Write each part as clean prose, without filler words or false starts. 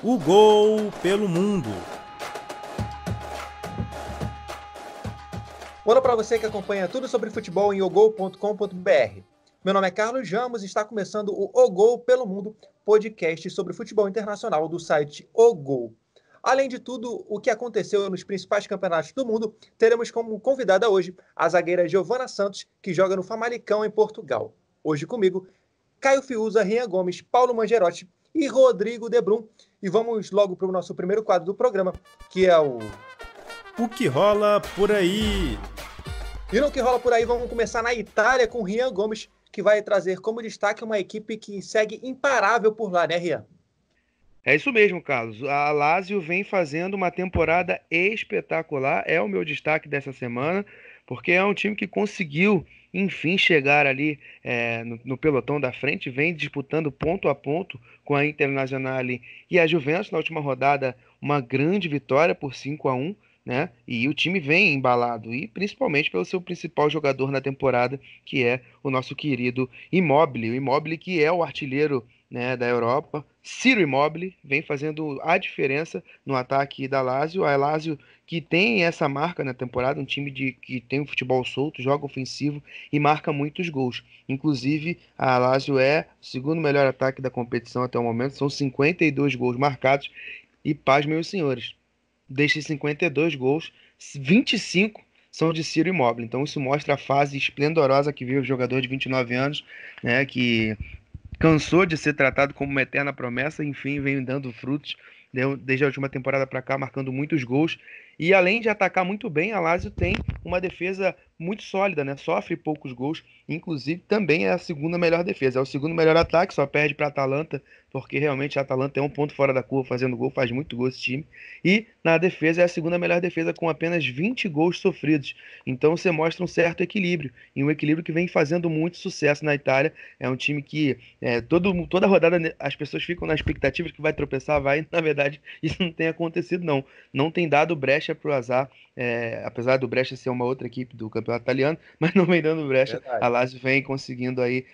O Gol pelo Mundo. Olá para você que acompanha tudo sobre futebol em ogol.com.br. Meu nome é Carlos Ramos e está começando o Gol pelo Mundo, podcast sobre futebol internacional do site O Gol. Além de tudo o que aconteceu nos principais campeonatos do mundo, teremos como convidada hoje a zagueira Giovana Santos, que joga no Famalicão em Portugal. Hoje comigo, Caio Fiuza, Rian Gomes, Paulo Mangerotti e Rodrigo Debrum. E vamos logo para o nosso primeiro quadro do programa, que é o que rola por aí? E no que rola por aí, vamos começar na Itália com o Rian Gomes, que vai trazer como destaque uma equipe que segue imparável por lá, né, Rian? É isso mesmo, Carlos. A Lazio vem fazendo uma temporada espetacular. É o meu destaque dessa semana, porque é um time que conseguiu, enfim, chegar ali no pelotão da frente, vem disputando ponto a ponto com a Internazionale e a Juventus na última rodada, uma grande vitória por 5-1, né? E o time vem embalado, e principalmente pelo seu principal jogador na temporada, que é o nosso querido Immobile. O Immobile que é o artilheiro, né, da Europa. Ciro Immobile vem fazendo a diferença no ataque da Lazio. A Lazio que tem essa marca na temporada, um time que tem um futebol solto, joga ofensivo e marca muitos gols. Inclusive, a Lazio é o segundo melhor ataque da competição até o momento, são 52 gols marcados e, pasmem os senhores, destes 52 gols, 25 são de Ciro Immobile. Então isso mostra a fase esplendorosa que vive o jogador de 29 anos, né, que cansou de ser tratado como uma eterna promessa, enfim, vem dando frutos desde a última temporada para cá, marcando muitos gols. E além de atacar muito bem, a Lazio tem uma defesa muito sólida, né? Sofre poucos gols, inclusive também é a segunda melhor defesa. É o segundo melhor ataque, só perde para a Atalanta, porque realmente a Atalanta é um ponto fora da curva fazendo gol, faz muito gol esse time. E na defesa é a segunda melhor defesa com apenas 20 gols sofridos. Então você mostra um certo equilíbrio, e um equilíbrio que vem fazendo muito sucesso na Itália. É um time que toda rodada as pessoas ficam na expectativa de que vai tropeçar, vai. Na verdade, isso não tem acontecido, não. Não tem dado brecha para o azar, apesar do Brescia ser uma outra equipe do campeonato italiano, mas não vem dando brecha. A Verdade. Lazio vem conseguindo aí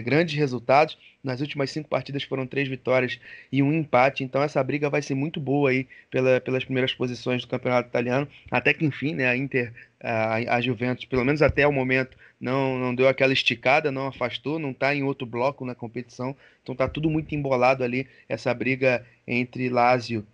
grandes resultados. Nas últimas 5 partidas foram 3 vitórias e um empate, então essa briga vai ser muito boa aí pelas primeiras posições do campeonato italiano, até que enfim, né, a Inter, a Juventus, pelo menos até o momento, não deu aquela esticada, não afastou, não está em outro bloco na competição, então tá tudo muito embolado ali, essa briga entre Lazio,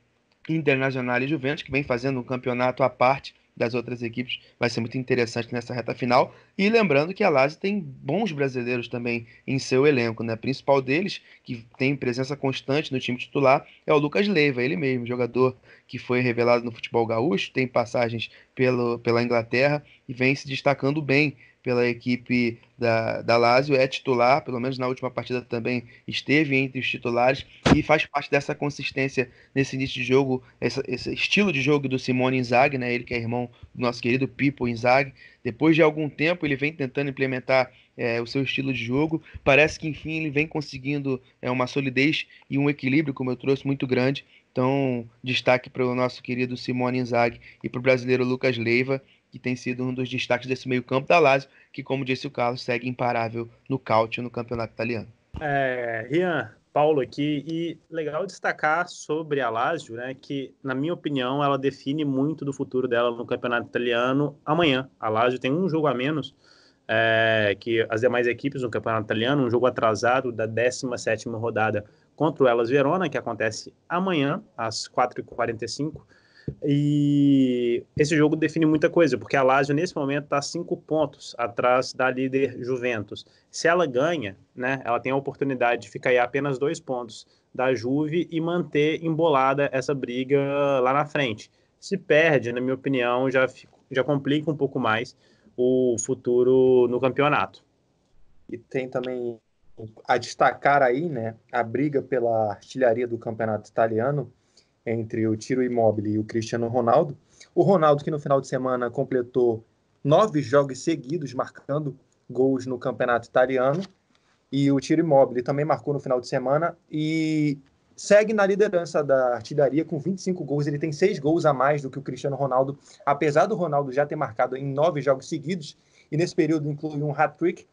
Internacional e Juventus, que vem fazendo um campeonato à parte das outras equipes, vai ser muito interessante nessa reta final. E lembrando que a Lazio tem bons brasileiros também em seu elenco, né? O principal deles, que tem presença constante no time titular, é o Lucas Leiva, ele mesmo, jogador que foi revelado no futebol gaúcho, tem passagens pela Inglaterra e vem se destacando bem pela equipe da Lazio, é titular, pelo menos na última partida também esteve entre os titulares e faz parte dessa consistência nesse início de jogo, esse estilo de jogo do Simone Inzaghi, né? Ele que é irmão do nosso querido Pippo Inzaghi. Depois de algum tempo ele vem tentando implementar o seu estilo de jogo, parece que enfim ele vem conseguindo uma solidez e um equilíbrio, como eu trouxe, muito grande. Então, destaque para o nosso querido Simone Inzaghi e para o brasileiro Lucas Leiva, que tem sido um dos destaques desse meio-campo da Lazio, que, como disse o Carlos, segue imparável no Calcio no campeonato italiano. Rian, Paulo aqui, e legal destacar sobre a Lazio, né, que, na minha opinião, ela define muito do futuro dela no campeonato italiano amanhã. A Lazio tem um jogo a menos que as demais equipes no campeonato italiano, um jogo atrasado da 17ª rodada contra o Hellas Verona, que acontece amanhã, às 4h45. E esse jogo define muita coisa, porque a Lazio nesse momento está 5 pontos atrás da líder Juventus. Se ela ganha, né, ela tem a oportunidade de ficar aí a apenas 2 pontos da Juve e manter embolada essa briga lá na frente. Se perde, na minha opinião, já complica um pouco mais o futuro no campeonato. E tem também a destacar aí, né, a briga pela artilharia do campeonato italiano entre o Ciro Immobile e o Cristiano Ronaldo. O Ronaldo, que no final de semana completou 9 jogos seguidos marcando gols no campeonato italiano, e o Ciro Immobile também marcou no final de semana e segue na liderança da artilharia com 25 gols. Ele tem 6 gols a mais do que o Cristiano Ronaldo, apesar do Ronaldo já ter marcado em 9 jogos seguidos, e nesse período inclui um hat-trick.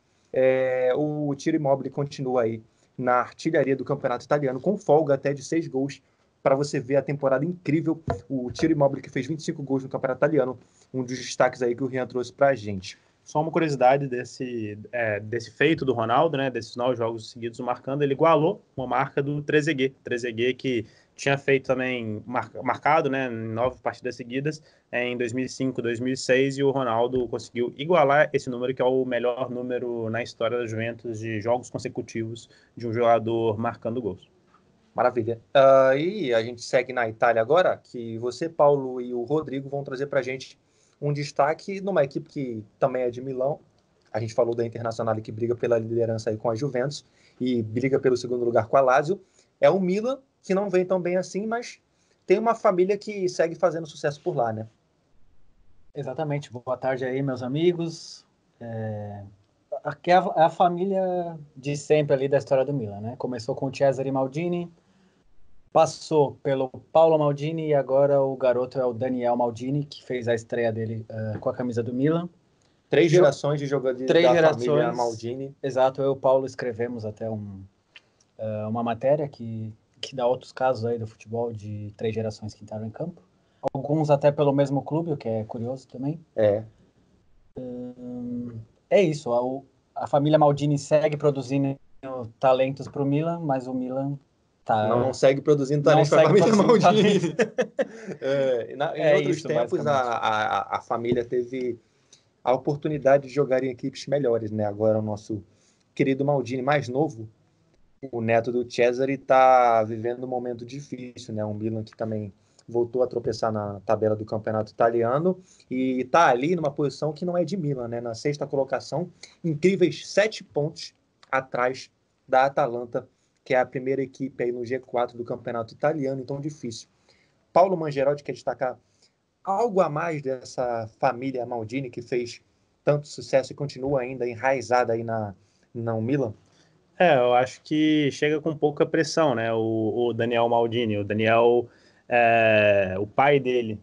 O Ciro Immobile continua aí na artilharia do campeonato italiano, com folga até de 6 gols para você ver a temporada incrível. O Ciro Immobile, que fez 25 gols no Campeonato Italiano, um dos destaques aí que o Rian trouxe para a gente. Só uma curiosidade desse feito do Ronaldo, né, desses 9 jogos seguidos marcando, ele igualou uma marca do Trezeguet. Trezeguet que tinha feito também, marcado, né, em 9 partidas seguidas, em 2005, 2006, e o Ronaldo conseguiu igualar esse número, que é o melhor número na história da Juventus de jogos consecutivos de um jogador marcando gols. Maravilha. E a gente segue na Itália agora, que você, Paulo e o Rodrigo vão trazer para a gente um destaque numa equipe que também é de Milão. A gente falou da Internazionale, que briga pela liderança aí com a Juventus e briga pelo segundo lugar com a Lazio. É o Milan, que não vem tão bem assim, mas tem uma família que segue fazendo sucesso por lá, né? Exatamente. Boa tarde aí, meus amigos. Aqui é a família de sempre ali da história do Milan, né? Começou com o Cesare Maldini, passou pelo Paolo Maldini e agora o garoto é o Daniel Maldini, que fez a estreia dele com a camisa do Milan. 3 gerações de jogadores da família Maldini. Exato, eu e o Paulo escrevemos até uma matéria que dá outros casos aí do futebol de 3 gerações que entraram em campo. Alguns até pelo mesmo clube, o que é curioso também. É isso, a família Maldini segue produzindo talentos para o Milan, mas o Milan não segue produzindo talentos para a família Maldini. Em outros tempos, a família teve a oportunidade de jogar em equipes melhores, né? Agora o nosso querido Maldini, mais novo, o neto do Cesare, está vivendo um momento difícil, né? Um Milan que também voltou a tropeçar na tabela do campeonato italiano e está ali numa posição que não é de Milan, né? Na 6ª colocação, incríveis 7 pontos atrás da Atalanta, que é a primeira equipe aí no G4 do campeonato italiano, então difícil. Paulo Mangeroldi quer destacar algo a mais dessa família Maldini que fez tanto sucesso e continua ainda enraizada aí no Milan? Eu acho que chega com pouca pressão, né? O Daniel Maldini, o pai dele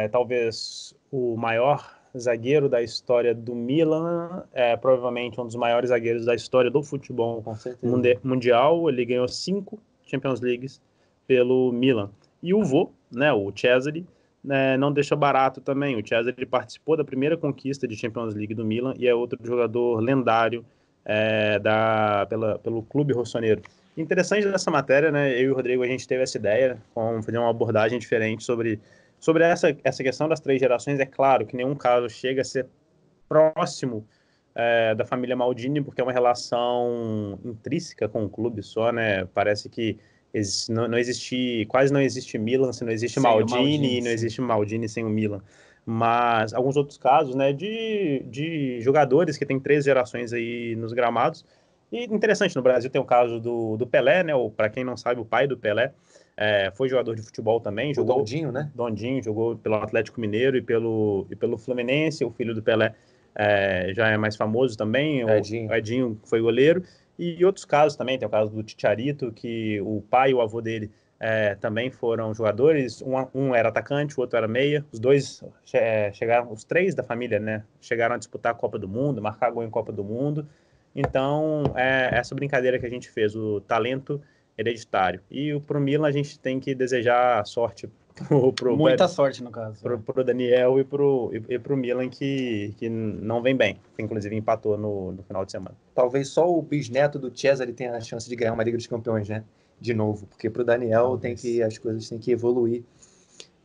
talvez o maior zagueiro da história do Milan, provavelmente um dos maiores zagueiros da história do futebol mundial. Ele ganhou 5 Champions Leagues pelo Milan. E o vô, né, o Cesare, não deixa barato também. O Cesare participou da primeira conquista de Champions League do Milan e é outro jogador lendário pelo clube rossoneiro. Interessante dessa matéria, né? Eu e o Rodrigo, a gente teve essa ideia, vamos fazer uma abordagem diferente sobre essa questão das 3 gerações. É claro que nenhum caso chega a ser próximo da família Maldini, porque é uma relação intrínseca com o clube só, né? Parece que quase não existe Milan se não existe Maldini, e não existe Maldini sem o Milan. Mas alguns outros casos, né, de jogadores que têm 3 gerações aí nos gramados. E interessante, no Brasil tem o caso do Pelé, né? Para quem não sabe, o pai do Pelé foi jogador de futebol também. Jogou, Dondinho, né? Dondinho, jogou pelo Atlético Mineiro e pelo Fluminense. O filho do Pelé já é mais famoso também, o Edinho foi goleiro. E outros casos também, tem o caso do Chicharito, que o pai e o avô dele também foram jogadores. Um era atacante, o outro era meia. Os dois chegaram, os 3 da família, né? Chegaram a disputar a Copa do Mundo, marcar gol em Copa do Mundo. Então, essa brincadeira que a gente fez, o talento hereditário. E pro Milan a gente tem que desejar sorte muita sorte, no caso. Pro Daniel e pro Milan, que não vem bem. Inclusive empatou no final de semana. Talvez só o bisneto do Cesare tenha a chance de ganhar uma Liga dos Campeões, né? De novo, porque pro Daniel as coisas têm que evoluir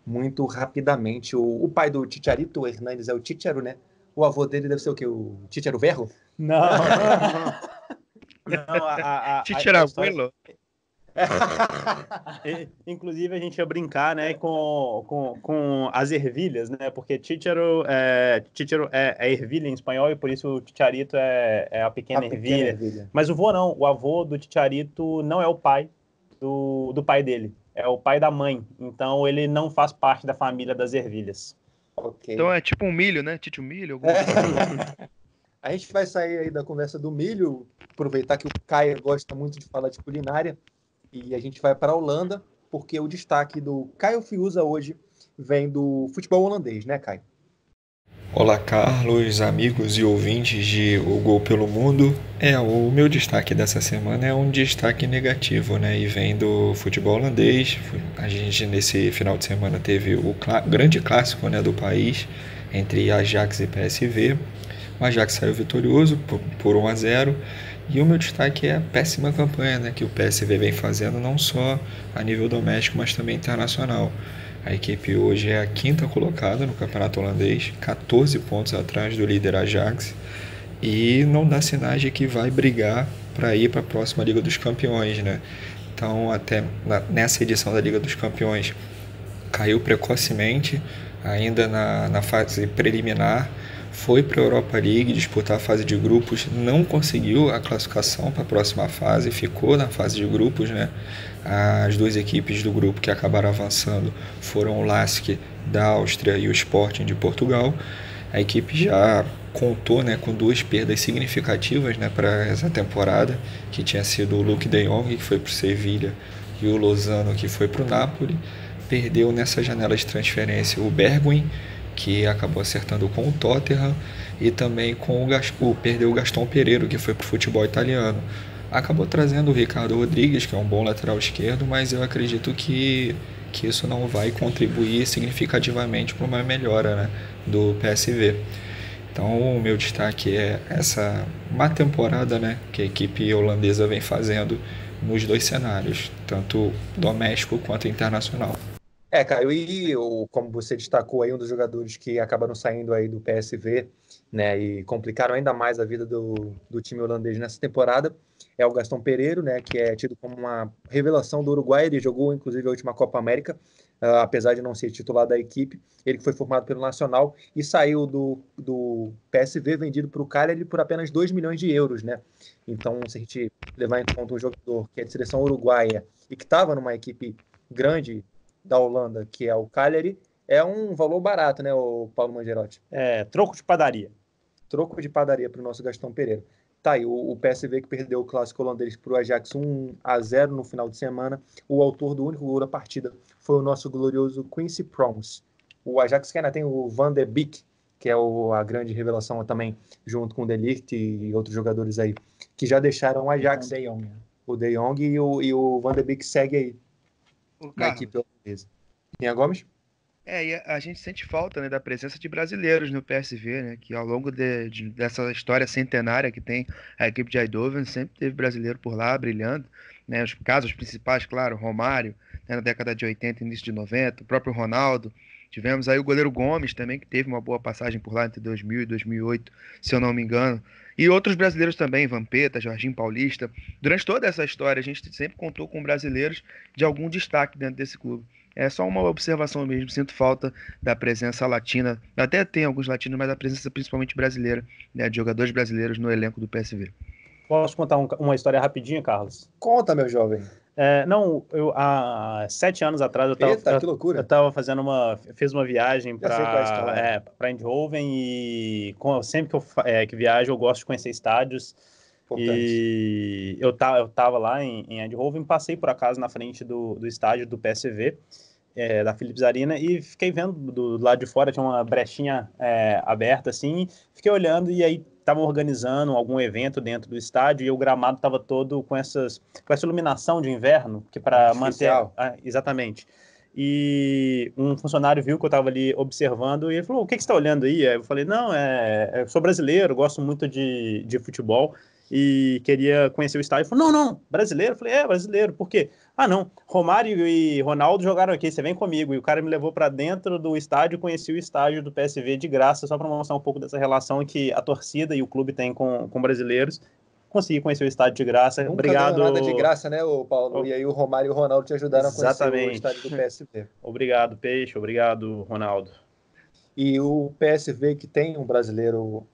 muito rapidamente. O pai do Chicharito, o Hernanes, é o Chicharo, né? O avô dele deve ser o quê? O Chicharo Verro? Não. Chicharo Abuelo. Inclusive a gente ia brincar, né, com as ervilhas, né, porque Chicharo é ervilha em espanhol e por isso o Chicharito é a pequena ervilha. Mas o vô não, o avô do Chicharito não é o pai do pai dele, é o pai da mãe, então ele não faz parte da família das ervilhas. Okay. Então é tipo um milho, né? Tite milho? A gente vai sair aí da conversa do milho, aproveitar que o Caio gosta muito de falar de culinária, e a gente vai para a Holanda, porque o destaque do Caio Fiuza hoje vem do futebol holandês, né, Caio? Olá, Carlos, amigos e ouvintes de O Gol pelo Mundo. O meu destaque dessa semana é um destaque negativo, né? E vem do futebol holandês. A gente, nesse final de semana, teve o grande clássico, né, do país, entre Ajax e PSV. O Ajax saiu vitorioso por 1-0. E o meu destaque é a péssima campanha, né, que o PSV vem fazendo, não só a nível doméstico, mas também internacional. A equipe hoje é a 5ª colocada no campeonato holandês, 14 pontos atrás do líder Ajax, e não dá sinais de que vai brigar para ir para a próxima Liga dos Campeões, né? Então, até nessa edição da Liga dos Campeões, caiu precocemente, ainda na fase preliminar, foi para a Europa League disputar a fase de grupos, não conseguiu a classificação para a próxima fase, ficou na fase de grupos, né? As duas equipes do grupo que acabaram avançando foram o LASK da Áustria e o Sporting de Portugal. A equipe já contou, né, com 2 perdas significativas, né, para essa temporada, que tinha sido o Luuk de Jong, que foi para o Sevilla, e o Lozano, que foi para o Napoli. Perdeu nessa janela de transferência o Bergwijn, que acabou acertando com o Tottenham, e também perdeu o Gastão Pereiro, que foi para o futebol italiano. Acabou trazendo o Ricardo Rodrigues, que é um bom lateral esquerdo, mas eu acredito que isso não vai contribuir significativamente para uma melhora, né, do PSV. Então, o meu destaque é essa má temporada, né, que a equipe holandesa vem fazendo nos 2 cenários, tanto doméstico quanto internacional. Caio, e como você destacou aí, um dos jogadores que acabaram saindo aí do PSV, né, e complicaram ainda mais a vida do time holandês nessa temporada, é o Gastão Pereiro, né, que é tido como uma revelação do Uruguai. Ele jogou, inclusive, a última Copa América, apesar de não ser titular da equipe. Ele que foi formado pelo Nacional e saiu do PSV, vendido para o Cagliari por apenas 2 milhões de euros, né? Então, se a gente levar em conta um jogador que é de seleção uruguaia e que estava numa equipe grande da Holanda, que é o Cagliari, é um valor barato, né, o Paulo Mangerotti? Troco de padaria. Troco de padaria para o nosso Gastão Pereira. Tá aí, o PSV que perdeu o clássico holandês para o Ajax 1-0 no final de semana. O autor do único gol da partida foi o nosso glorioso Quincy Promes. O Ajax que ainda tem o Van de Beek, que é a grande revelação também, junto com o De Ligt e outros jogadores aí, que já deixaram o Ajax. O De Jong e o Van de Beek segue aí na equipe holandesa. Tinha Gomes? E a gente sente falta, né, da presença de brasileiros no PSV, né, que ao longo dessa história centenária que tem a equipe de Eindhoven, sempre teve brasileiro por lá brilhando, né, os casos principais, claro, Romário, né, na década de 80 e início de 90, o próprio Ronaldo. Tivemos aí o goleiro Gomes também, que teve uma boa passagem por lá entre 2000 e 2008, se eu não me engano. E outros brasileiros também, Vampeta, Jorginho Paulista. Durante toda essa história, a gente sempre contou com brasileiros de algum destaque dentro desse clube. É só uma observação mesmo, sinto falta da presença latina. Até tem alguns latinos, mas a presença principalmente brasileira, né, de jogadores brasileiros no elenco do PSV. Posso contar uma história rapidinha, Carlos? Conta, meu jovem. Há 7 anos atrás que loucura. Eu estava fiz uma viagem para Eindhoven, e sempre que viajo eu gosto de conhecer estádios. Importante. E eu estava lá em Eindhoven, passei por acaso na frente do estádio do PSV, da Philips Arena, e fiquei vendo do lado de fora, tinha uma brechinha aberta assim, fiquei olhando, e aí estavam organizando algum evento dentro do estádio, e o gramado estava todo com essa iluminação de inverno, que para manter... exatamente. E um funcionário viu que eu estava ali observando, e ele falou: o que você está olhando aí? Eu falei: não, eu sou brasileiro, gosto muito de futebol, e queria conhecer o estádio. Ele falou: não, brasileiro? Eu falei: brasileiro, por quê? Não, Romário e Ronaldo jogaram aqui, você vem comigo. E o cara me levou para dentro do estádio, conheci o estádio do PSV de graça, só para mostrar um pouco dessa relação que a torcida e o clube têm com brasileiros. Consegui conhecer o estádio de graça. Nunca obrigado. Nada de graça, né, Paulo? E aí o Romário e o Ronaldo te ajudaram a conhecer o estádio do PSV. Obrigado, Peixe. Obrigado, Ronaldo. E o PSV que tem um brasileiro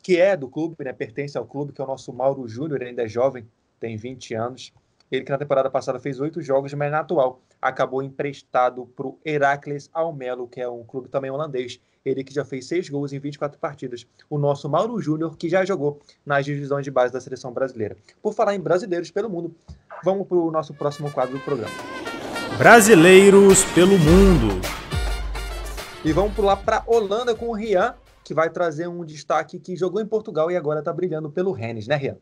que é do clube, né, pertence ao clube, que é o nosso Mauro Júnior, ainda é jovem, tem 20 anos. Ele que na temporada passada fez 8 jogos, mas na atual acabou emprestado para o Heracles Almelo, que é um clube também holandês. Ele que já fez 6 gols em 24 partidas. O nosso Mauro Júnior, que já jogou nas divisões de base da seleção brasileira. Por falar em brasileiros pelo mundo, vamos para o nosso próximo quadro do programa. Brasileiros pelo mundo. E vamos pular para Holanda com o Rian, que vai trazer um destaque que jogou em Portugal e agora está brilhando pelo Rennes, né, Rian?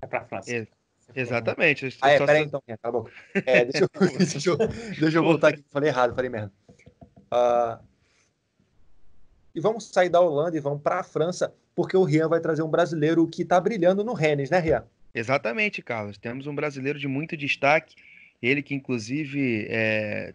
É para a França. Exatamente. Peraí então, Rian, cala a boca. Deixa eu voltar aqui, falei errado, falei merda. E vamos sair da Holanda e vamos para a França, porque o Rian vai trazer um brasileiro que está brilhando no Rennes, né, Rian? Exatamente, Carlos. Temos um brasileiro de muito destaque. Ele que, inclusive,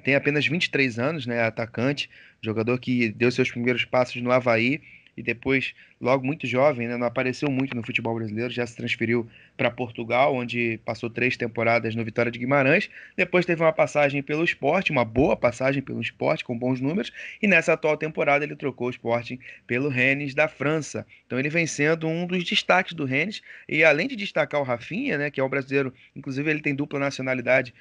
tem apenas 23 anos, né? Atacante, jogador que deu seus primeiros passos no Avaí e depois, logo muito jovem, né? Não apareceu muito no futebol brasileiro, já se transferiu para Portugal, onde passou 3 temporadas no Vitória de Guimarães. Depois teve uma passagem pelo Sport, uma boa passagem pelo Sport, com bons números. E nessa atual temporada ele trocou o Sporting pelo Rennes da França. Então ele vem sendo um dos destaques do Rennes. E além de destacar o Rafinha, né, que é um brasileiro, inclusive ele tem dupla nacionalidade,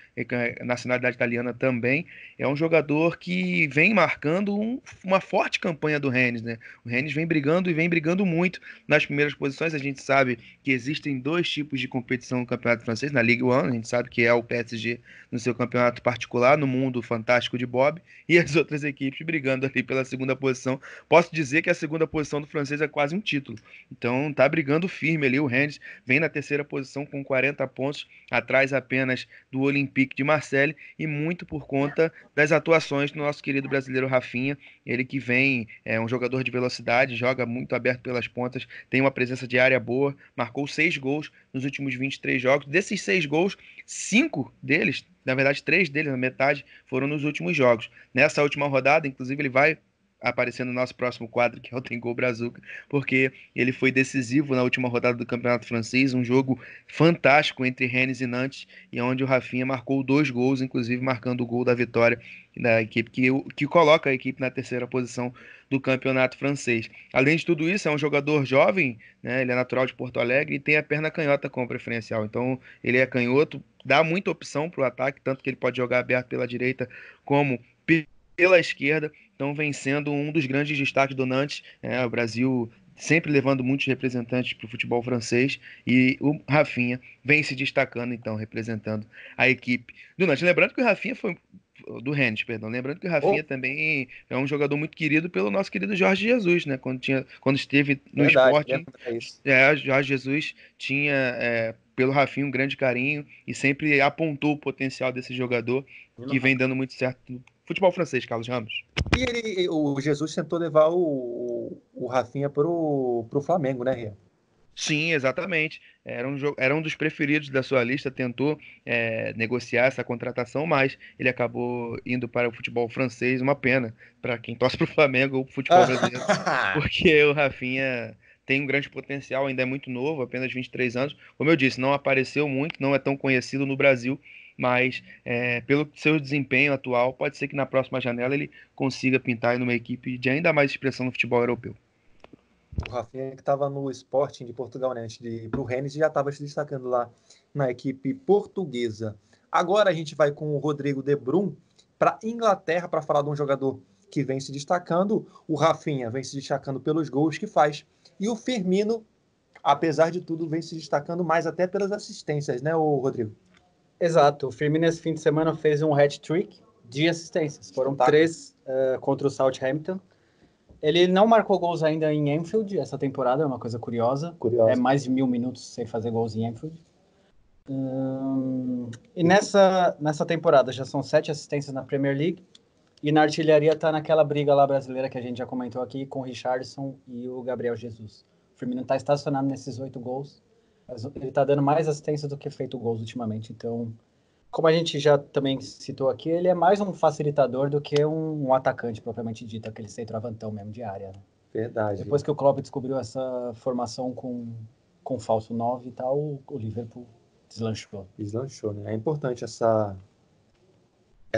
nacionalidade italiana também, é um jogador que vem marcando uma forte campanha do Rennes, né? O Rennes vem brigando e vem brigando muito nas primeiras posições. A gente sabe que existem 2 tipos de competição no campeonato francês, na Ligue 1, a gente sabe que é o PSG no seu campeonato particular, no mundo fantástico de Bob, e as outras equipes brigando ali pela segunda posição. Posso dizer que a segunda posição do francês é quase um título, então tá brigando firme ali. O Rennes vem na 3ª posição com 40 pontos, atrás apenas do Olympique de Marseille, e muito por conta das atuações do nosso querido brasileiro Rafinha. Ele que vem, é um jogador de velocidade, joga muito aberto pelas pontas, tem uma presença de área boa, marcou 6 gols nos últimos 23 jogos. Desses 6 gols, 5 deles, na verdade 3 deles, na metade, foram nos últimos jogos. Nessa última rodada, inclusive, ele vai aparecer no nosso próximo quadro, que é o Tem Gol Brazuca, porque ele foi decisivo na última rodada do Campeonato Francês, um jogo fantástico entre Rennes e Nantes, e onde o Rafinha marcou 2 gols, inclusive marcando o gol da vitória da equipe, que coloca a equipe na 3ª posição do Campeonato Francês. Além de tudo isso, é um jogador jovem, né? Ele é natural de Porto Alegre e tem a perna canhota como preferencial, então ele é canhoto, dá muita opção para o ataque, tanto que ele pode jogar aberto pela direita como pela esquerda. Então vem sendo um dos grandes destaques do Nantes, o Brasil sempre levando muitos representantes para o futebol francês, e o Rafinha vem se destacando, então, representando a equipe do Nantes. Lembrando que o Rafinha foi do Rennes, perdão. Lembrando que o Rafinha também é um jogador muito querido pelo nosso querido Jorge Jesus, né? Quando esteve no Sporting, Jorge Jesus tinha pelo Rafinha um grande carinho e sempre apontou o potencial desse jogador, que vem dando muito certo no futebol francês, Carlos Ramos. E o Jesus tentou levar o Rafinha pro Flamengo, né, Ria? Sim, exatamente. Era um dos preferidos da sua lista, tentou negociar essa contratação, mas ele acabou indo para o futebol francês. Uma pena para quem torce para o Flamengo ou para o futebol brasileiro, porque o Rafinha tem um grande potencial, ainda é muito novo, apenas 23 anos. Como eu disse, não apareceu muito, não é tão conhecido no Brasil, mas pelo seu desempenho atual, pode ser que na próxima janela ele consiga pintar em uma equipe de ainda mais expressão no futebol europeu. O Rafinha que estava no Sporting de Portugal, né, antes de ir para o Rennes, já estava se destacando lá na equipe portuguesa. Agora a gente vai com o Rodrigo De Bruyne para Inglaterra para falar de um jogador que vem se destacando. O Rafinha vem se destacando pelos gols que faz. E o Firmino, apesar de tudo, vem se destacando mais até pelas assistências, né, Rodrigo? Exato. O Firmino esse fim de semana fez um hat-trick de assistências. Foram 3 contra o Southampton. Ele não marcou gols ainda em Anfield essa temporada, é uma coisa curiosa. É mais de 1000 minutos sem fazer gols em Anfield. E nessa temporada já são 7 assistências na Premier League. E na artilharia tá naquela briga lá brasileira que a gente já comentou aqui com o Richarlison e o Gabriel Jesus. O Firmino tá estacionado nesses 8 gols. Mas ele tá dando mais assistência do que feito gols ultimamente. Então, como a gente já também citou aqui, ele é mais um facilitador do que um atacante propriamente dito, aquele centroavantão mesmo de área. Né? Verdade. Depois que o Klopp descobriu essa formação com falso 9 e tal, o Liverpool deslanchou. Deslanchou, né? É importante essa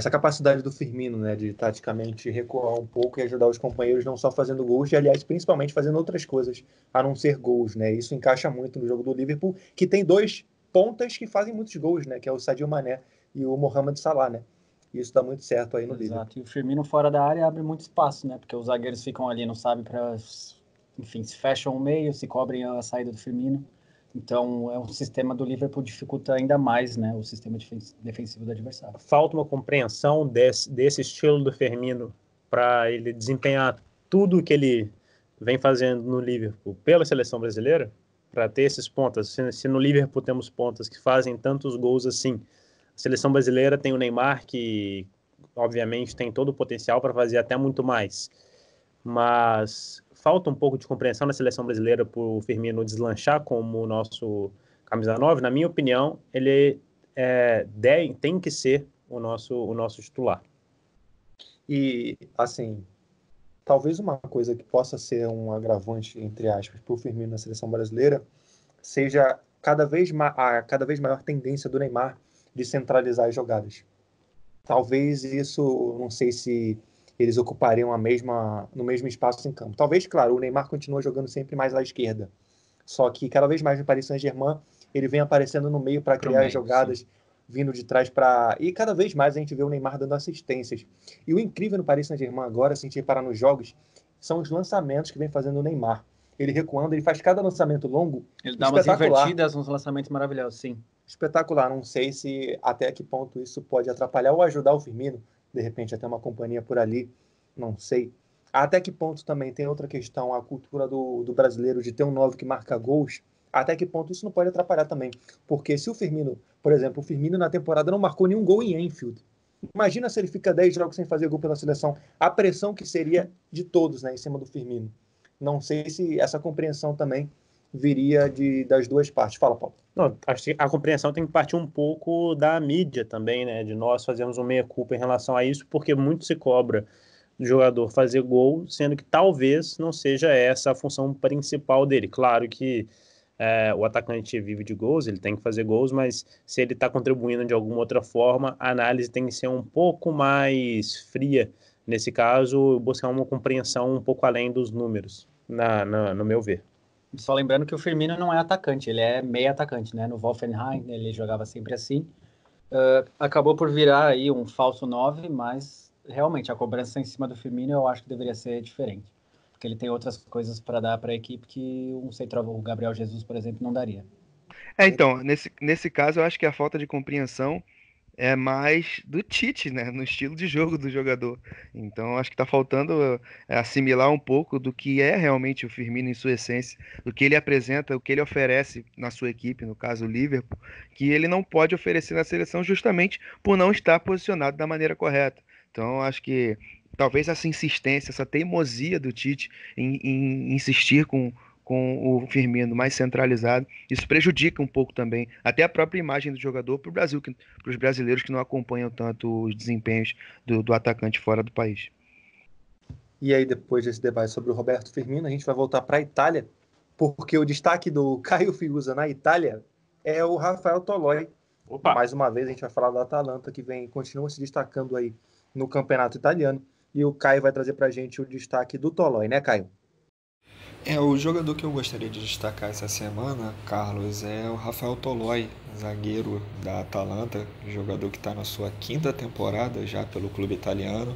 capacidade do Firmino, né, de taticamente recuar um pouco e ajudar os companheiros não só fazendo gols, e aliás, principalmente fazendo outras coisas, a não ser gols, né? Isso encaixa muito no jogo do Liverpool, que tem 2 pontas que fazem muitos gols, né? Que é o Sadio Mané e o Mohamed Salah, né? Isso dá muito certo aí no Liverpool. Exato, e o Firmino fora da área abre muito espaço, né? Porque os zagueiros ficam ali, não sabem enfim, se fecham o meio, se cobrem a saída do Firmino. Então, é um sistema do Liverpool dificulta ainda mais, né, o sistema defensivo do adversário. Falta uma compreensão desse estilo do Firmino para ele desempenhar tudo que ele vem fazendo no Liverpool pela seleção brasileira, para ter esses pontas. Se no Liverpool temos pontas que fazem tantos gols assim, a seleção brasileira tem o Neymar, que obviamente tem todo o potencial para fazer até muito mais, mas falta um pouco de compreensão na seleção brasileira para o Firmino deslanchar como o nosso camisa 9. Na minha opinião, ele tem que ser o nosso titular. E, assim, talvez uma coisa que possa ser um agravante, entre aspas, para o Firmino na seleção brasileira seja a cada vez maior tendência do Neymar de centralizar as jogadas. Talvez isso, não sei se eles ocupariam no mesmo espaço em campo. Talvez, claro, o Neymar continua jogando sempre mais à esquerda. Só que cada vez mais no Paris Saint-Germain ele vem aparecendo no meio para criar as jogadas, sim, vindo de trás para... E cada vez mais a gente vê o Neymar dando assistências. E o incrível no Paris Saint-Germain agora, se a gente reparar nos jogos, são os lançamentos que vem fazendo o Neymar. Ele recuando, ele faz cada lançamento longo. Ele dá umas invertidas, uns lançamentos maravilhosos, sim. Espetacular. Não sei se até que ponto isso pode atrapalhar ou ajudar o Firmino. De repente até uma companhia por ali. Não sei. Até que ponto também tem outra questão, a cultura do brasileiro de ter um 9 que marca gols. Até que ponto isso não pode atrapalhar também. Porque se o Firmino, por exemplo, o Firmino na temporada não marcou nenhum gol em Anfield. Imagina se ele fica 10 jogos sem fazer gol pela seleção. A pressão que seria de todos, né, em cima do Firmino. Não sei se essa compreensão também viria das duas partes. Fala, Paulo. Não, acho que a compreensão tem que partir um pouco da mídia também, né? De nós fazermos uma meia-culpa em relação a isso, porque muito se cobra do jogador fazer gol, sendo que talvez não seja essa a função principal dele. Claro que o atacante vive de gols, ele tem que fazer gols, mas se ele está contribuindo de alguma outra forma, a análise tem que ser um pouco mais fria. Nesse caso, buscar uma compreensão um pouco além dos números, no meu ver. Só lembrando que o Firmino não é atacante, ele é meio atacante, né? No Hoffenheim ele jogava sempre assim. Acabou por virar aí um falso 9, mas realmente a cobrança em cima do Firmino eu acho que deveria ser diferente. Porque ele tem outras coisas para dar para a equipe que o Gabriel Jesus, por exemplo, não daria. Então, nesse caso eu acho que a falta de compreensão é mais do Tite, né? No estilo de jogo do jogador. Então, acho que está faltando assimilar um pouco do que é realmente o Firmino em sua essência, do que ele apresenta, o que ele oferece na sua equipe, no caso o Liverpool, que ele não pode oferecer na seleção justamente por não estar posicionado da maneira correta. Então, acho que talvez essa insistência, essa teimosia do Tite em insistir com o Firmino mais centralizado, isso prejudica um pouco também, até a própria imagem do jogador para os brasileiros que não acompanham tanto os desempenhos do atacante fora do país. E aí, depois desse debate sobre o Roberto Firmino, a gente vai voltar para a Itália, porque o destaque do Caio Fiuza na Itália é o Rafael Toloi. Opa. Mais uma vez, a gente vai falar do Atalanta, que continua se destacando aí no campeonato italiano, e o Caio vai trazer para a gente o destaque do Toloi, né, Caio? O jogador que eu gostaria de destacar essa semana, Carlos, é o Rafael Toloi, zagueiro da Atalanta, jogador que está na sua 5ª temporada já pelo clube italiano.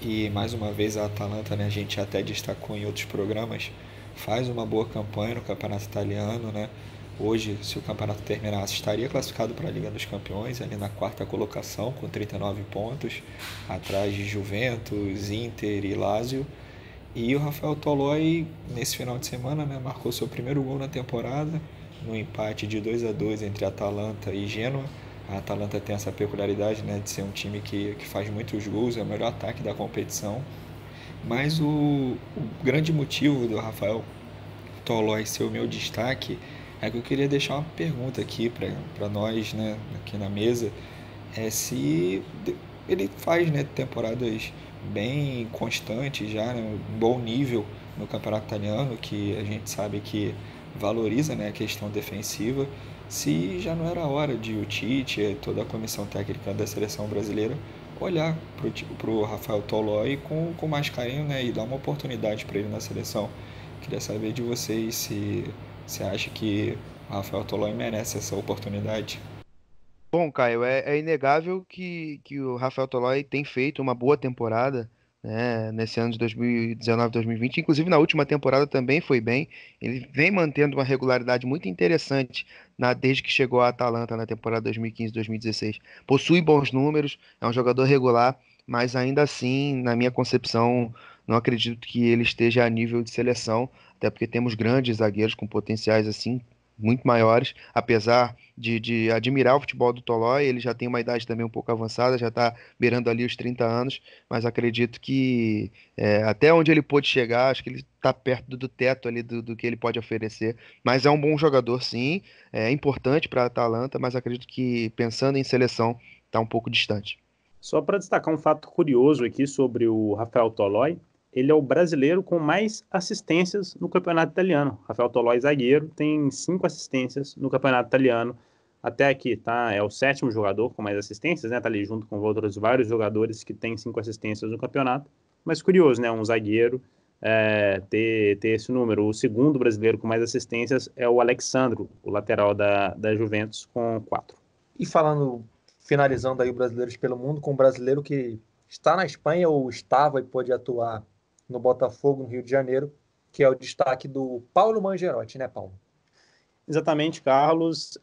E mais uma vez a Atalanta, né, a gente até destacou em outros programas, faz uma boa campanha no campeonato italiano, né? Hoje, se o campeonato terminasse, estaria classificado para a Liga dos Campeões, ali na 4ª colocação, com 39 pontos, atrás de Juventus, Inter e Lazio. E o Rafael Toloi, nesse final de semana, né, marcou seu primeiro gol na temporada, no empate de 2-2 entre Atalanta e Genoa. A Atalanta tem essa peculiaridade, né, de ser um time que faz muitos gols, é o melhor ataque da competição. Mas o grande motivo do Rafael Toloi ser o meu destaque é que eu queria deixar uma pergunta aqui para nós, né, aqui na mesa, se ele faz, né, temporadas bem constantes já, né, um bom nível no campeonato italiano, que a gente sabe que valoriza, né, a questão defensiva, se já não era hora de o Tite, toda a comissão técnica da seleção brasileira, olhar para o Rafael Toloi com mais carinho, né, e dar uma oportunidade para ele na seleção. Queria saber de vocês se você acha que o Rafael Toloi merece essa oportunidade. Bom, Caio, é inegável que o Rafael Toloi tem feito uma boa temporada, né, nesse ano de 2019-2020, inclusive na última temporada também foi bem. Ele vem mantendo uma regularidade muito interessante desde que chegou à Atalanta na temporada 2015-2016. Possui bons números, é um jogador regular, mas ainda assim, na minha concepção, não acredito que ele esteja a nível de seleção, até porque temos grandes zagueiros com potenciais assim muito maiores, apesar de admirar o futebol do Tolói, ele já tem uma idade também um pouco avançada, já está beirando ali os 30 anos, mas acredito que até onde ele pôde chegar, acho que ele está perto do teto ali do que ele pode oferecer, mas é um bom jogador sim, é importante para a Atalanta, mas acredito que pensando em seleção, está um pouco distante. Só para destacar um fato curioso aqui sobre o Rafael Tolói, ele é o brasileiro com mais assistências no campeonato italiano. Rafael Tolói, zagueiro, tem 5 assistências no campeonato italiano. Até aqui, tá? É o 7º jogador com mais assistências, né? Tá ali junto com outros vários jogadores que têm 5 assistências no campeonato. Mas curioso, né? Um zagueiro ter esse número. O 2º brasileiro com mais assistências é o Alexandro, o lateral da Juventus, com 4. E finalizando aí o Brasileiros pelo Mundo, com um brasileiro que está na Espanha ou estava e pode atuar no Botafogo, no Rio de Janeiro, que é o destaque do Paulo Mangerotti, né, Paulo? Exatamente, Carlos.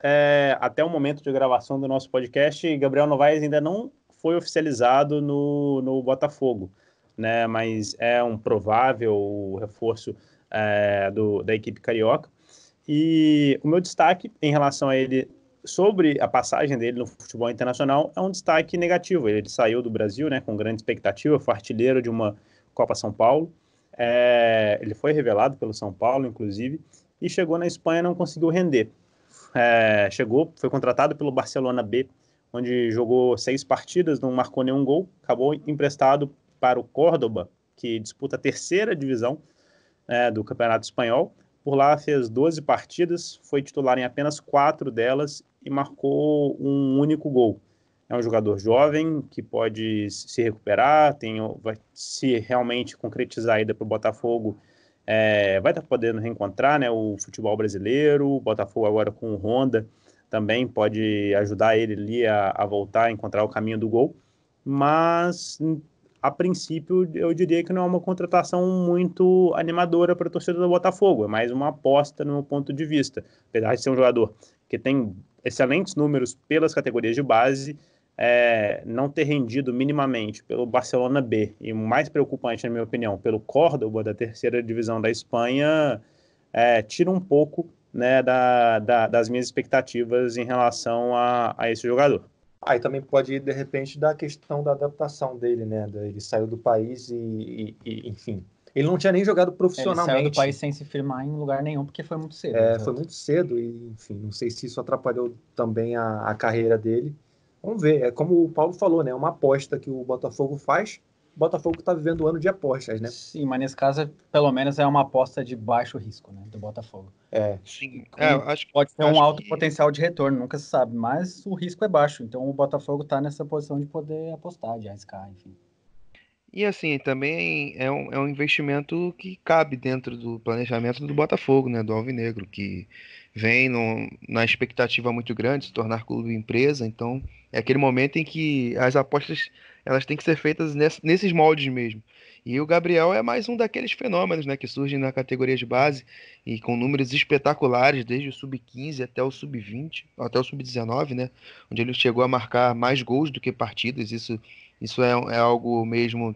Até o momento de gravação do nosso podcast, Gabriel Novaes ainda não foi oficializado no Botafogo, né? Mas é um provável reforço da equipe carioca. E o meu destaque em relação a ele, sobre a passagem dele no futebol internacional, é um destaque negativo. Ele saiu do Brasil, né, com grande expectativa, foi artilheiro de uma Copa São Paulo. Ele foi revelado pelo São Paulo, inclusive, e chegou na Espanha e não conseguiu render. Foi contratado pelo Barcelona B, onde jogou 6 partidas, não marcou nenhum gol, acabou emprestado para o Córdoba, que disputa a 3ª divisão do Campeonato Espanhol. Por lá fez 12 partidas, foi titular em apenas 4 delas e marcou um único gol. É um jogador jovem que pode se recuperar, se realmente concretizar a ida para o Botafogo, vai estar podendo reencontrar, né, o futebol brasileiro. O Botafogo agora com o Honda também pode ajudar ele ali a voltar a encontrar o caminho do gol. Mas, a princípio, eu diria que não é uma contratação muito animadora para a torcida do Botafogo. É mais uma aposta no meu ponto de vista. Apesar de ser um jogador que tem excelentes números pelas categorias de base, não ter rendido minimamente pelo Barcelona B e, mais preocupante, na minha opinião, pelo Córdoba, da 3ª divisão da Espanha, tira um pouco, né, das minhas expectativas em relação a esse jogador. Aí também pode ir, de repente, da questão da adaptação dele, né? Ele saiu do país e enfim, ele não tinha nem jogado profissionalmente. Ele saiu do país sem se firmar em lugar nenhum, porque foi muito cedo. Foi muito cedo e, enfim, não sei se isso atrapalhou também a carreira dele. Vamos ver, é como o Paulo falou, né? É uma aposta que o Botafogo faz. O Botafogo está vivendo um ano de apostas, né? Sim, mas nesse caso, pelo menos, é uma aposta de baixo risco, né? Do Botafogo. Sim, pode ter um alto potencial de retorno, nunca se sabe, mas o risco é baixo. Então o Botafogo está nessa posição de poder apostar, de arriscar, enfim. E assim, também é um investimento que cabe dentro do planejamento do Botafogo, né, do Alvinegro, que vem na expectativa muito grande de se tornar clube empresa. Então é aquele momento em que as apostas elas têm que ser feitas nesses moldes mesmo. E o Gabriel é mais um daqueles fenômenos, né, que surgem na categoria de base e com números espetaculares, desde o sub-15 até o sub-20, até o sub-19, né, onde ele chegou a marcar mais gols do que partidas. Isso é algo mesmo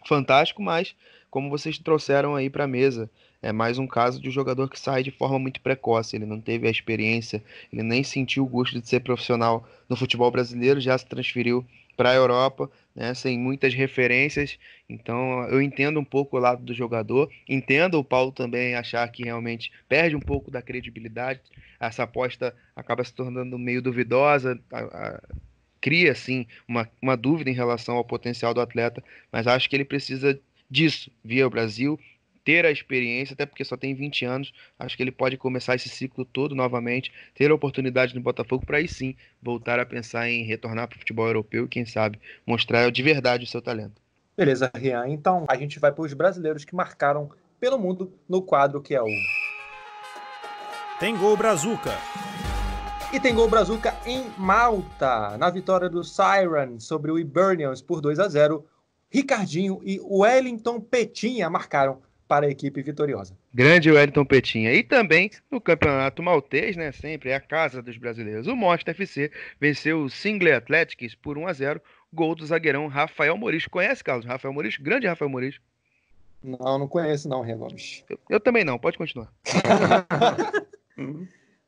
fantástico, mas como vocês trouxeram aí para a mesa, é mais um caso de um jogador que sai de forma muito precoce. Ele não teve a experiência, ele nem sentiu o gosto de ser profissional no futebol brasileiro, já se transferiu para a Europa, né, sem muitas referências. Então eu entendo um pouco o lado do jogador, entendo o Paulo também achar que realmente perde um pouco da credibilidade, essa aposta acaba se tornando meio duvidosa, cria assim uma dúvida em relação ao potencial do atleta, mas acho que ele precisa disso, via o Brasil, ter a experiência, até porque só tem 20 anos, acho que ele pode começar esse ciclo todo novamente, ter a oportunidade no Botafogo para aí sim voltar a pensar em retornar para o futebol europeu e quem sabe mostrar de verdade o seu talento. Beleza, Rian. Então a gente vai para os brasileiros que marcaram pelo mundo no quadro que é o Tem Gol Brazuca. E tem gol Brazuca em Malta, na vitória do Siren sobre o Hibernians por 2-0. Ricardinho e Wellington Petinha marcaram para a equipe vitoriosa. Grande Wellington Petinha. E também no Campeonato Maltês, né? Sempre é a casa dos brasileiros. O Mostra FC venceu o Single Athletics por 1-0. Gol do zagueirão Rafael Morisco. Conhece, Carlos? Rafael Morisco? Grande Rafael Morisco. Não conheço não, Rian Gomes. Eu também não, pode continuar.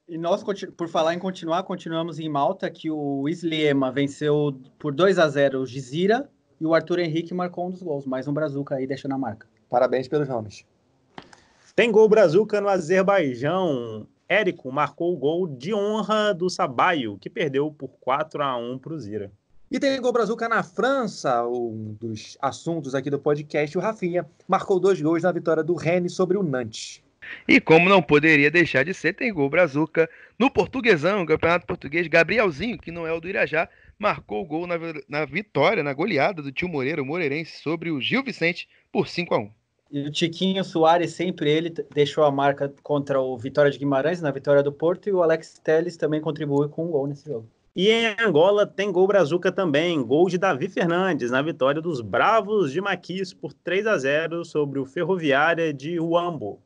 E nós, por falar em continuar, continuamos em Malta, que o Sliema venceu por 2-0 o Gizira e o Arthur Henrique marcou um dos gols. Mais um brazuca aí, deixando a marca. Parabéns pelos nomes. Tem gol brazuca no Azerbaijão. Érico marcou o gol de honra do Sabaio, que perdeu por 4-1 para o Zira. E tem gol brazuca na França, um dos assuntos aqui do podcast. O Rafinha marcou 2 gols na vitória do Rennes sobre o Nantes. E como não poderia deixar de ser, tem gol brazuca no Portuguesão, Campeonato Português. Gabrielzinho, que não é o do Irajá, marcou o gol na vitória, na goleada do Tio Moreira, o Moreirense, sobre o Gil Vicente por 5-1. E o Tiquinho Soares, sempre ele deixou a marca contra o Vitória de Guimarães, na vitória do Porto, e o Alex Telles também contribuiu com um gol nesse jogo. E em Angola tem gol brazuca também, gol de Davi Fernandes na vitória dos Bravos de Maquis por 3-0 sobre o Ferroviária de Huambo.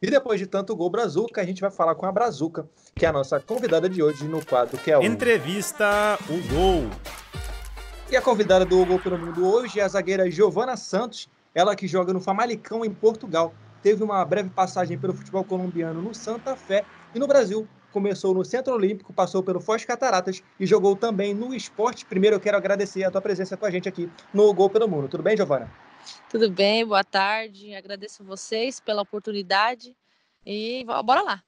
E depois de tanto gol brazuca, a gente vai falar com a Brazuca, que é a nossa convidada de hoje no quadro que é o Entrevista o Gol. E a convidada do Gol pelo Mundo hoje é a zagueira Giovana Santos, ela que joga no Famalicão em Portugal. Teve uma breve passagem pelo futebol colombiano no Santa Fé e no Brasil. Começou no Centro Olímpico, passou pelo Foz Cataratas e jogou também no Sport. Primeiro eu quero agradecer a tua presença com a gente aqui no Gol pelo Mundo. Tudo bem, Giovana? Tudo bem, boa tarde. Agradeço vocês pela oportunidade e bora lá.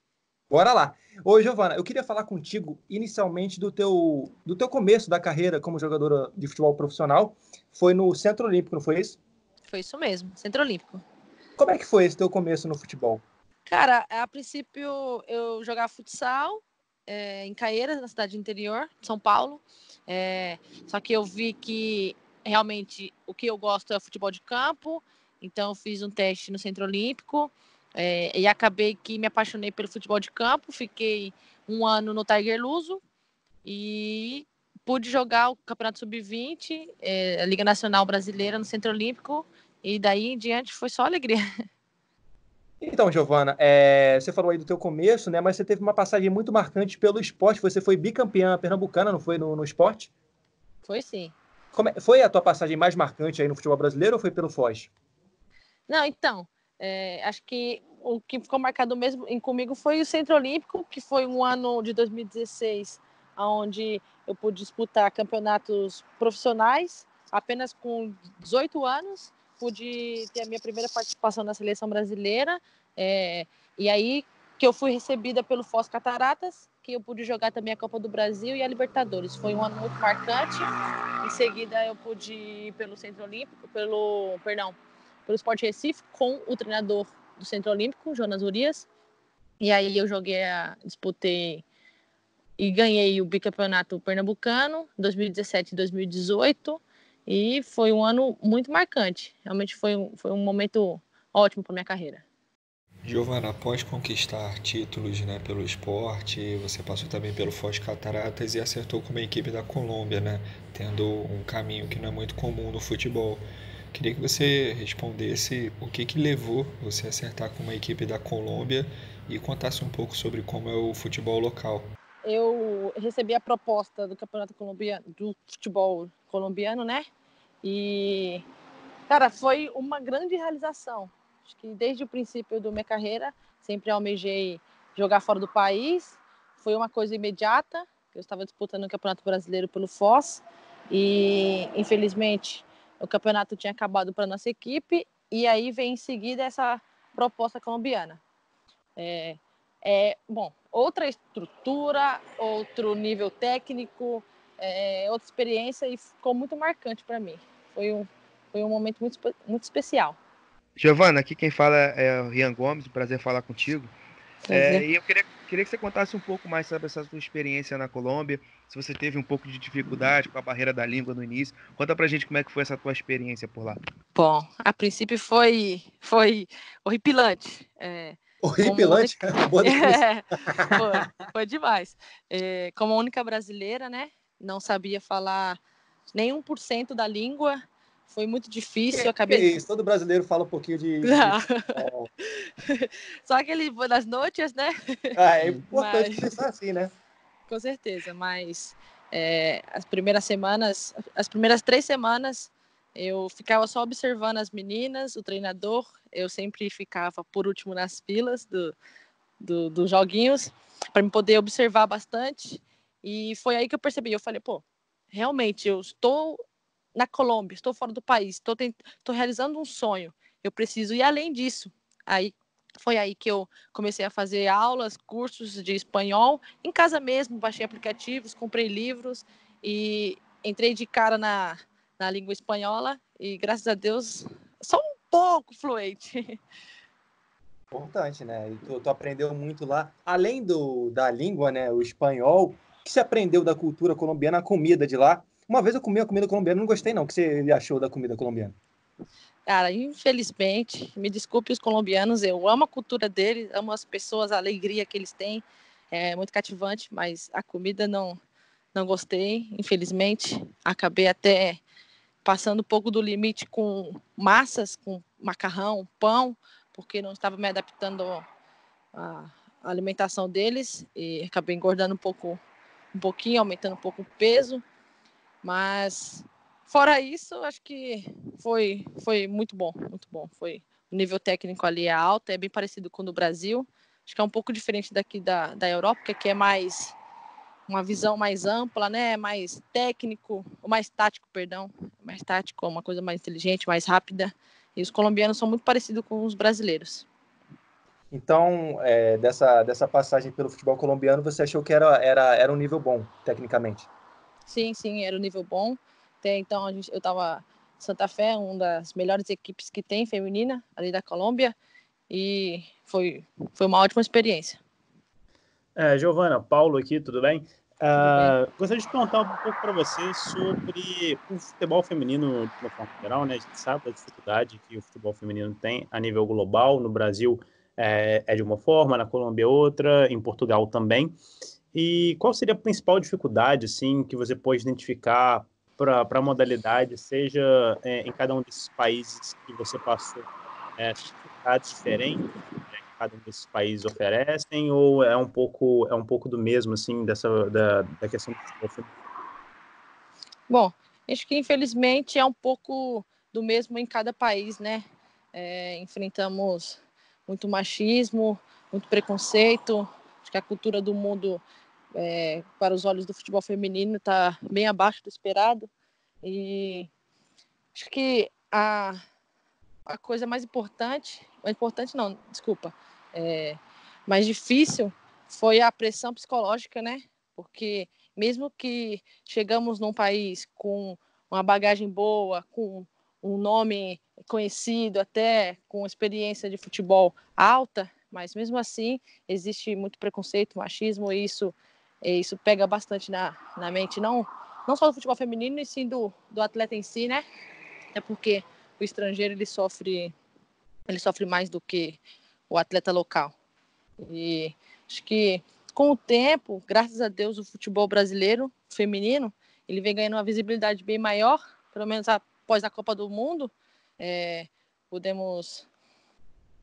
Bora lá. Ô, Giovana, eu queria falar contigo inicialmente do teu começo da carreira como jogadora de futebol profissional. Foi no Centro Olímpico, não foi isso? Foi isso mesmo, Centro Olímpico. Como é que foi esse teu começo no futebol? Cara, a princípio eu jogava futsal em Caieiras, na cidade interior de São Paulo. Só que eu vi que realmente o que eu gosto é o futebol de campo. Então eu fiz um teste no Centro Olímpico e acabei que me apaixonei pelo futebol de campo. Fiquei 1 ano no Tiger Luso e pude jogar o Campeonato Sub-20, a Liga Nacional Brasileira no Centro Olímpico. E daí em diante foi só alegria. Então, Giovana, você falou aí do teu começo, né? Mas você teve uma passagem muito marcante pelo esporte. Você foi bicampeã pernambucana, não foi, no esporte? Foi sim. Foi a tua passagem mais marcante aí no futebol brasileiro ou foi pelo Foz? Não, então, acho que o que ficou marcado mesmo comigo foi o Centro Olímpico, que foi um ano de 2016, onde eu pude disputar campeonatos profissionais, apenas com 18 anos. Pude ter a minha primeira participação na seleção brasileira, e aí que eu fui recebida pelo Foz Cataratas, que eu pude jogar também a Copa do Brasil e a Libertadores. Foi um ano muito marcante. Em seguida eu pude ir pelo Centro Olímpico, pelo Sport Recife, com o treinador do Centro Olímpico, Jonas Urias, e aí eu disputei e ganhei o bicampeonato pernambucano, 2017 e 2018, e foi um ano muito marcante. Realmente foi um momento ótimo para minha carreira. Giovana, após conquistar títulos, né, pelo esporte, você passou também pelo Foz Cataratas e acertou com uma equipe da Colômbia, né, tendo um caminho que não é muito comum no futebol. Queria que você respondesse o que levou você a acertar com uma equipe da Colômbia e contasse um pouco sobre como é o futebol local. Eu recebi a proposta do Campeonato Colombiano, do futebol colombiano, né? E, cara, foi uma grande realização. Acho que desde o princípio da minha carreira, sempre almejei jogar fora do país. Foi uma coisa imediata. Eu estava disputando o Campeonato Brasileiro pelo Foz e, infelizmente, o campeonato tinha acabado para a nossa equipe. E aí vem em seguida essa proposta colombiana. Bom, outra estrutura, outro nível técnico, outra experiência, e ficou muito marcante para mim. Foi um momento muito, muito especial. Giovana, aqui quem fala é o Rian Gomes, um prazer falar contigo. E eu queria que você contasse um pouco mais sobre essa sua experiência na Colômbia, se você teve um pouco de dificuldade com a barreira da língua no início. Conta pra gente como é que foi essa tua experiência por lá. Bom, a princípio foi horripilante. Horripilante? Foi demais. Como a única brasileira, né? Não sabia falar nem 1% da língua. Foi muito difícil, eu Que acabei... isso, todo brasileiro fala um pouquinho de Não. futebol. Só aquele das noites, né? É importante Mas, começar assim, né? com certeza, mas as primeiras 3 semanas, eu ficava só observando as meninas, o treinador, eu sempre ficava por último nas filas dos joguinhos, para me poder observar bastante, e foi aí que eu percebi, eu falei, pô, realmente, eu estou na Colômbia, estou fora do país, estou realizando um sonho, eu preciso ir além disso. Foi aí que eu comecei a fazer aulas, cursos de espanhol, em casa mesmo, baixei aplicativos, comprei livros e entrei de cara na língua espanhola e, graças a Deus, sou um pouco fluente. Importante, né? E tu aprendeu muito lá. Além da língua, né? O espanhol, o que você aprendeu da cultura colombiana, a comida de lá? Uma vez eu comi a comida colombiana, não gostei não. O que você achou da comida colombiana? Cara, infelizmente, me desculpe os colombianos, eu amo a cultura deles, amo as pessoas, a alegria que eles têm, é muito cativante, mas a comida não gostei, infelizmente. Acabei até passando um pouco do limite com massas, com macarrão, pão, porque não estava me adaptando à alimentação deles e acabei engordando um pouquinho, aumentando um pouco o peso, mas fora isso, acho que foi muito bom, muito bom. O nível técnico ali é alto, é bem parecido com o do Brasil. Acho que é um pouco diferente daqui da Europa, que aqui é mais uma visão mais ampla, né? Mais técnico, ou mais tático, perdão. Mais tático, uma coisa mais inteligente, mais rápida. E os colombianos são muito parecidos com os brasileiros. Então, dessa passagem pelo futebol colombiano, você achou que era um nível bom, tecnicamente? Sim, era um nível bom. Até então, eu estava em Santa Fé, uma das melhores equipes que tem feminina, ali da Colômbia. E foi uma ótima experiência. Giovana, Paulo aqui, tudo bem? Tudo bem? Gostaria de perguntar um pouco para você sobre o futebol feminino de uma forma geral, né? A gente sabe da dificuldade que o futebol feminino tem a nível global. No Brasil é de uma forma, na Colômbia outra, em Portugal também. E qual seria a principal dificuldade, assim, que você pode identificar para a modalidade, seja em cada um desses países que você passou? São dificuldades diferentes que cada um desses países oferecem, ou é um pouco do mesmo, assim, da questão do futebol feminino? Bom, acho que infelizmente é um pouco do mesmo em cada país, né? Enfrentamos muito machismo, muito preconceito. Acho que a cultura do mundo, para os olhos do futebol feminino, está bem abaixo do esperado. E acho que a coisa mais importante não, desculpa, mais difícil foi a pressão psicológica, né? Porque mesmo que chegamos num país com uma bagagem boa, com um nome conhecido, até com experiência de futebol alta, mas mesmo assim existe muito preconceito, machismo, e isso pega bastante na mente, não só do futebol feminino, e sim do atleta em si, né? É porque o estrangeiro ele sofre mais do que o atleta local. E acho que com o tempo, graças a Deus, o futebol brasileiro feminino ele vem ganhando uma visibilidade bem maior, pelo menos após a Copa do Mundo. Podemos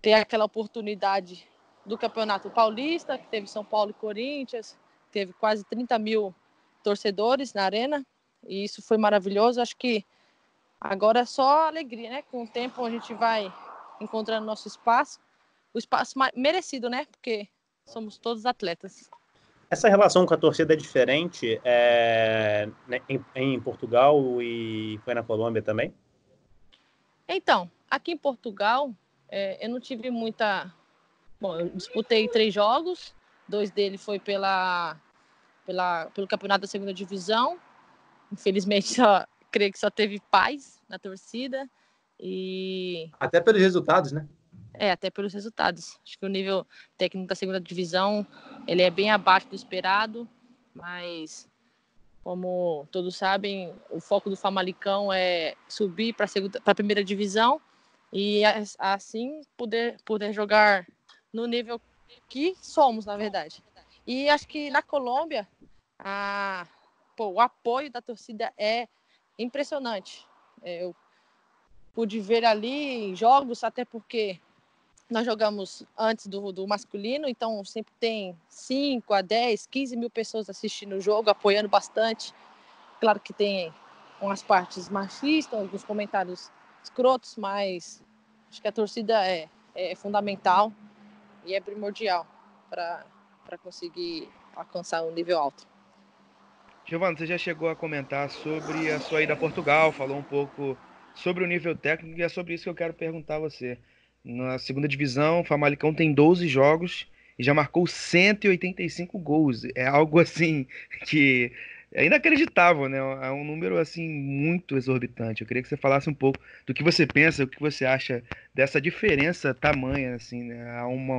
ter aquela oportunidade do Campeonato Paulista, que teve São Paulo e Corinthians, teve quase 30 mil torcedores na arena, e isso foi maravilhoso. Acho que agora é só alegria, né? Com o tempo a gente vai encontrando nosso espaço, o espaço merecido, né? Porque somos todos atletas. Essa relação com a torcida é diferente né, em Portugal e foi na Colômbia também? Então, aqui em Portugal, eu não tive muita... Bom, eu disputei 3 jogos, 2 deles foi pelo campeonato da segunda divisão. Infelizmente, creio que só teve paz na torcida. Até pelos resultados, né? Até pelos resultados. Acho que o nível técnico da segunda divisão ele é bem abaixo do esperado, mas como todos sabem, o foco do Famalicão é subir para a primeira divisão e assim poder jogar no nível que somos, na verdade. E acho que na Colômbia o apoio da torcida é impressionante. Eu pude ver ali jogos, até porque nós jogamos antes do masculino, então sempre tem 5 a 10, 15 mil pessoas assistindo o jogo, apoiando bastante. Claro que tem umas partes machistas, alguns comentários escrotos, mas acho que a torcida é fundamental e é primordial para conseguir alcançar um nível alto. Giovana, você já chegou a comentar sobre a sua ida a Portugal, falou um pouco sobre o nível técnico e é sobre isso que eu quero perguntar a você. Na segunda divisão, o Famalicão tem 12 jogos e já marcou 185 gols. É algo assim que é inacreditável, né? É um número assim muito exorbitante. Eu queria que você falasse um pouco do que você pensa, o que você acha dessa diferença tamanha, assim, né?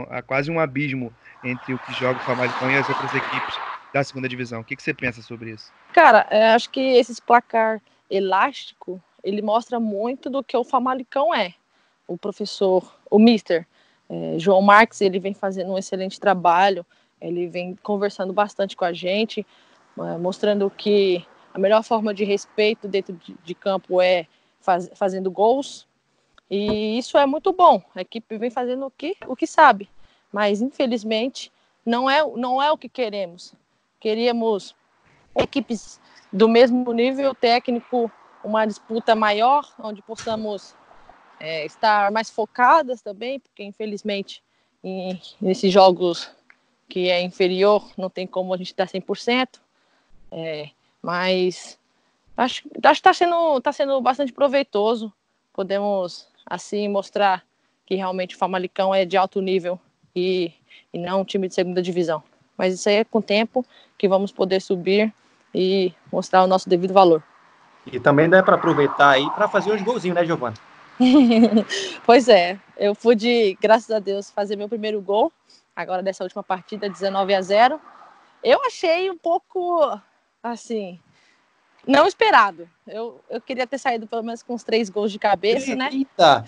Há quase um abismo entre o que joga o Famalicão e as outras equipes da segunda divisão. O que você pensa sobre isso? Cara, acho que esse placar elástico, ele mostra muito do que o Famalicão é. O professor, o mister João Marques, ele vem fazendo um excelente trabalho, ele vem conversando bastante com a gente, mostrando que a melhor forma de respeito dentro de campo é fazendo gols, e isso é muito bom. A equipe vem fazendo o que sabe, mas infelizmente não é o que queremos. Queríamos equipes do mesmo nível técnico, uma disputa maior, onde possamos estar mais focadas também, porque infelizmente nesses jogos que é inferior não tem como a gente dar 100%, mas acho que está sendo bastante proveitoso. Podemos assim mostrar que realmente o Famalicão é de alto nível e não um time de segunda divisão. Mas isso aí é com o tempo que vamos poder subir e mostrar o nosso devido valor. E também dá para aproveitar aí para fazer uns golzinhos, né, Giovana? Pois é, eu pude, graças a Deus, fazer meu primeiro gol, agora dessa última partida, 19-0. Eu achei um pouco, assim, não esperado. Eu queria ter saído pelo menos com uns 3 gols de cabeça, né? Eita!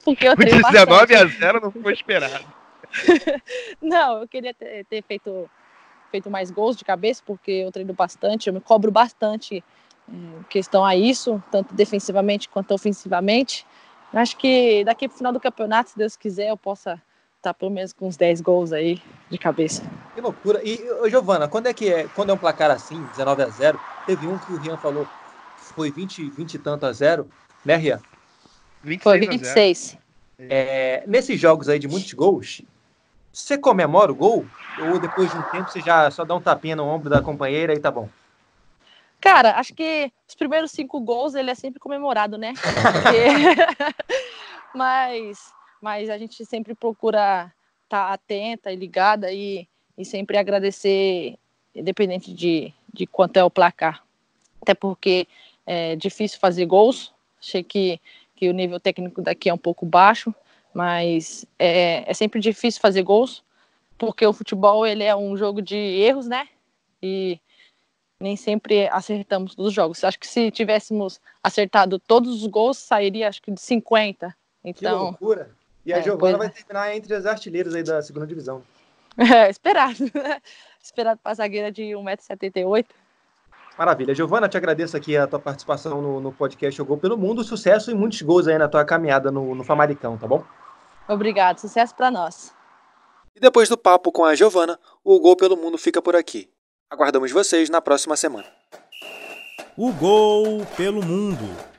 Porque eu O treino bastante. 19-0 não foi esperado. Não, eu queria ter feito mais gols de cabeça, porque eu treino bastante, eu me cobro bastante em questão a isso, tanto defensivamente quanto ofensivamente. Acho que daqui pro final do campeonato, se Deus quiser, eu possa estar pelo menos com uns 10 gols aí de cabeça. Que loucura. E, Giovana, quando é um placar assim, 19-0, teve um que o Rian falou que foi 20 e tanto a 0, né, Rian? 26 Foi a 0. 26. Nesses jogos aí de muitos gols, você comemora o gol? Ou depois de um tempo você já só dá um tapinha no ombro da companheira e tá bom? Cara, acho que os primeiros 5 gols ele é sempre comemorado, né? Mas a gente sempre procura estar atenta e ligada e sempre agradecer, independente de quanto é o placar. Até porque é difícil fazer gols. Achei que o nível técnico daqui é um pouco baixo, mas é sempre difícil fazer gols, porque o futebol ele é um jogo de erros, né? E nem sempre acertamos todos os jogos. Acho que se tivéssemos acertado todos os gols, sairia acho que de 50. Então, que loucura! E a Giovana vai terminar entre as artilheiras aí da segunda divisão. Esperado. Esperado para a zagueira de 1,78 m. Maravilha. Giovana, te agradeço aqui a tua participação no podcast O Gol pelo Mundo. Sucesso e muitos gols aí na tua caminhada no Famalicão, tá bom? Obrigado. Sucesso para nós. E depois do papo com a Giovana, o Gol pelo Mundo fica por aqui. Aguardamos vocês na próxima semana. O Gol pelo Mundo.